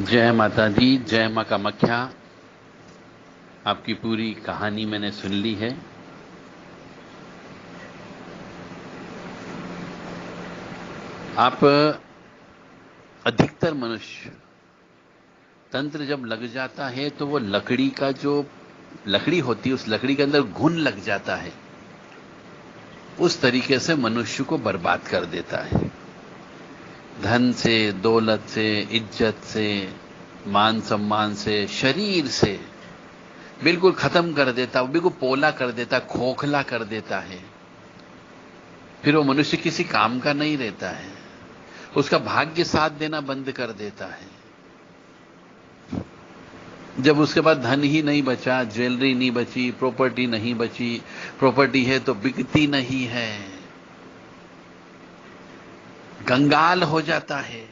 जय माता दी, जय मां कामाख्या। आपकी पूरी कहानी मैंने सुन ली है। आप अधिकतर मनुष्य तंत्र जब लग जाता है तो वो लकड़ी का जो लकड़ी होती है उस लकड़ी के अंदर घुन लग जाता है, उस तरीके से मनुष्य को बर्बाद कर देता है। धन से, दौलत से, इज्जत से, मान सम्मान से, शरीर से बिल्कुल खत्म कर देता, बिल्कुल पोला कर देता, खोखला कर देता है। फिर वो मनुष्य किसी काम का नहीं रहता है, उसका भाग्य साथ देना बंद कर देता है। जब उसके पास धन ही नहीं बचा, ज्वेलरी नहीं बची, प्रॉपर्टी नहीं बची, प्रॉपर्टी है तो बिकती नहीं है, कंगाल हो जाता है,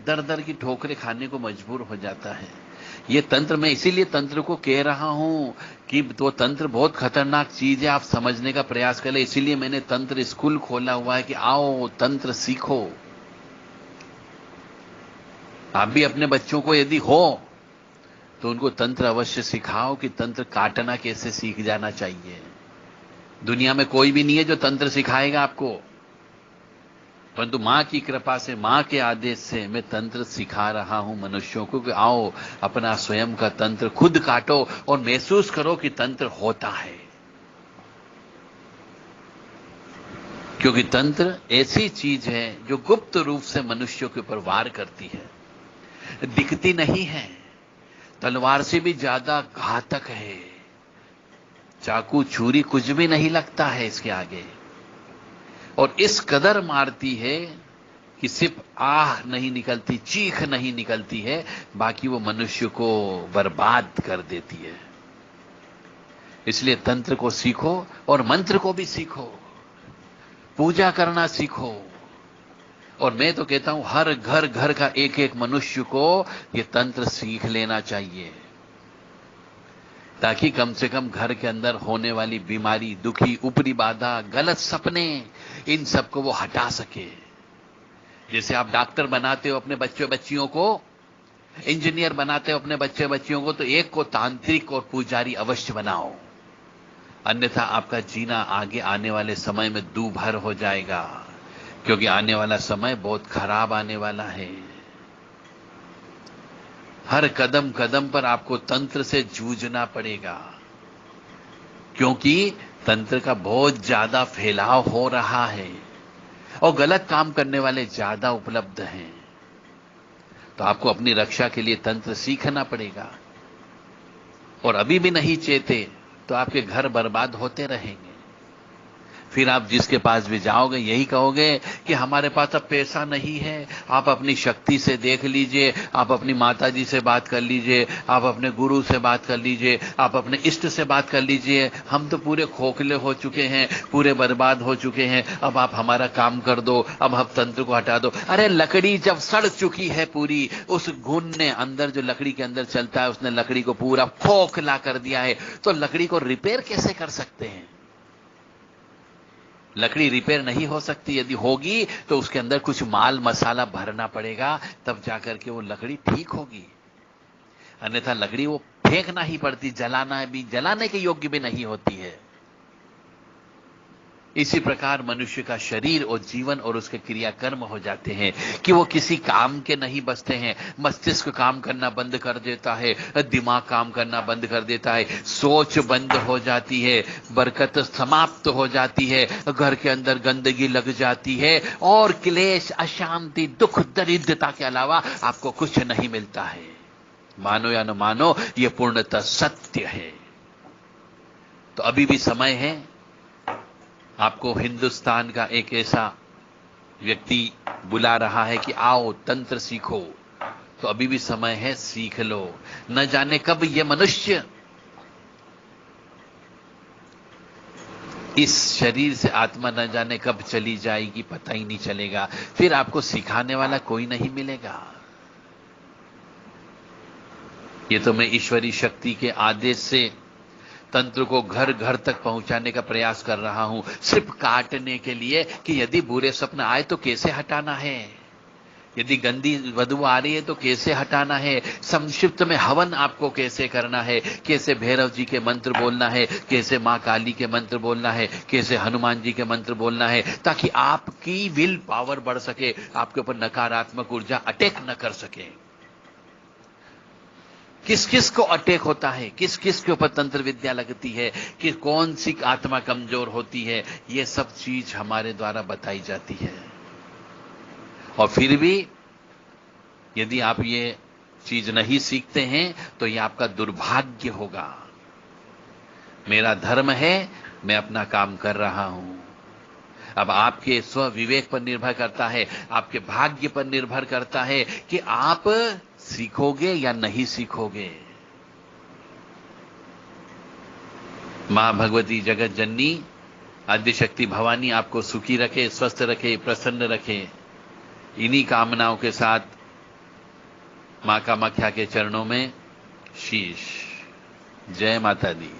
दर दर की ठोकरें खाने को मजबूर हो जाता है। ये तंत्र, मैं इसीलिए तंत्र को कह रहा हूं कि वो तंत्र बहुत खतरनाक चीज है, आप समझने का प्रयास करें। इसीलिए मैंने तंत्र स्कूल खोला हुआ है कि आओ तंत्र सीखो। आप भी अपने बच्चों को यदि हो तो उनको तंत्र अवश्य सिखाओ कि तंत्र काटना कैसे सीख जाना चाहिए। दुनिया में कोई भी नहीं है जो तंत्र सिखाएगा आपको, परंतु मां की कृपा से, मां के आदेश से मैं तंत्र सिखा रहा हूं मनुष्यों को कि आओ अपना स्वयं का तंत्र खुद काटो और महसूस करो कि तंत्र होता है। क्योंकि तंत्र ऐसी चीज है जो गुप्त रूप से मनुष्यों के ऊपर वार करती है, दिखती नहीं है, तलवार से भी ज्यादा घातक है। चाकू छुरी कुछ भी नहीं लगता है इसके आगे, और इस कदर मारती है कि सिर्फ आह नहीं निकलती, चीख नहीं निकलती है, बाकी वो मनुष्य को बर्बाद कर देती है। इसलिए तंत्र को सीखो और मंत्र को भी सीखो, पूजा करना सीखो। और मैं तो कहता हूं हर घर घर का एक एक मनुष्य को ये तंत्र सीख लेना चाहिए, ताकि कम से कम घर के अंदर होने वाली बीमारी, दुखी, ऊपरी बाधा, गलत सपने, इन सबको वो हटा सके। जैसे आप डॉक्टर बनाते हो अपने बच्चों बच्चियों को, इंजीनियर बनाते हो अपने बच्चे बच्चियों को, तो एक को तांत्रिक और पुजारी अवश्य बनाओ, अन्यथा आपका जीना आगे आने वाले समय में दूभर हो जाएगा। क्योंकि आने वाला समय बहुत खराब आने वाला है। हर कदम कदम पर आपको तंत्र से जूझना पड़ेगा, क्योंकि तंत्र का बहुत ज्यादा फैलाव हो रहा है और गलत काम करने वाले ज्यादा उपलब्ध हैं। तो आपको अपनी रक्षा के लिए तंत्र सीखना पड़ेगा। और अभी भी नहीं चेते तो आपके घर बर्बाद होते रहेंगे। फिर आप जिसके पास भी जाओगे यही कहोगे कि हमारे पास अब पैसा नहीं है। आप अपनी शक्ति से देख लीजिए, आप अपनी माता जी से बात कर लीजिए, आप अपने गुरु से बात कर लीजिए, आप अपने इष्ट से बात कर लीजिए। हम तो पूरे खोखले हो चुके हैं, पूरे बर्बाद हो चुके हैं, अब आप हमारा काम कर दो, अब हम तंत्र को हटा दो। अरे लकड़ी जब सड़ चुकी है पूरी, उस घुन ने अंदर, जो लकड़ी के अंदर चलता है, उसने लकड़ी को पूरा खोखला कर दिया है, तो लकड़ी को रिपेयर कैसे कर सकते हैं? लकड़ी रिपेयर नहीं हो सकती। यदि होगी तो उसके अंदर कुछ माल मसाला भरना पड़ेगा, तब जाकर के वो लकड़ी ठीक होगी। अन्यथा लकड़ी वो फेंकना ही पड़ती, जलाना भी, जलाने के योग्य भी नहीं होती है। इसी प्रकार मनुष्य का शरीर और जीवन और उसके क्रियाकर्म हो जाते हैं कि वो किसी काम के नहीं बचते हैं। मस्तिष्क काम करना बंद कर देता है, दिमाग काम करना बंद कर देता है, सोच बंद हो जाती है, बरकत समाप्त हो जाती है, घर के अंदर गंदगी लग जाती है, और क्लेश, अशांति, दुख, दरिद्रता के अलावा आपको कुछ नहीं मिलता है। मानो या न मानो, यह पूर्णतः सत्य है। तो अभी भी समय है। आपको हिंदुस्तान का एक ऐसा व्यक्ति बुला रहा है कि आओ तंत्र सीखो, तो अभी भी समय है, सीख लो। न जाने कब ये मनुष्य इस शरीर से आत्मा न जाने कब चली जाएगी, पता ही नहीं चलेगा। फिर आपको सिखाने वाला कोई नहीं मिलेगा। ये तो मैं ईश्वरी शक्ति के आदेश से तंत्र को घर घर तक पहुंचाने का प्रयास कर रहा हूं, सिर्फ काटने के लिए कि यदि बुरे सपने आए तो कैसे हटाना है, यदि गंदी बदबू आ रही है तो कैसे हटाना है, संक्षिप्त में हवन आपको कैसे करना है, कैसे भैरव जी के मंत्र बोलना है, कैसे मां काली के मंत्र बोलना है, कैसे हनुमान जी के मंत्र बोलना है, ताकि आपकी विल पावर बढ़ सके, आपके ऊपर नकारात्मक ऊर्जा अटैक न कर सके। किस किस को अटैक होता है, किस किस के ऊपर तंत्र विद्या लगती है, कि कौन सी आत्मा कमजोर होती है, ये सब चीज हमारे द्वारा बताई जाती है। और फिर भी यदि आप ये चीज नहीं सीखते हैं तो ये आपका दुर्भाग्य होगा। मेरा धर्म है, मैं अपना काम कर रहा हूं। अब आपके स्व विवेक पर निर्भर करता है, आपके भाग्य पर निर्भर करता है कि आप सीखोगे या नहीं सीखोगे। मां भगवती जगत जननी आद्य शक्ति भवानी आपको सुखी रखे, स्वस्थ रखे, प्रसन्न रखे। इन्हीं कामनाओं के साथ मां कामाख्या के चरणों में शीश। जय माता दी।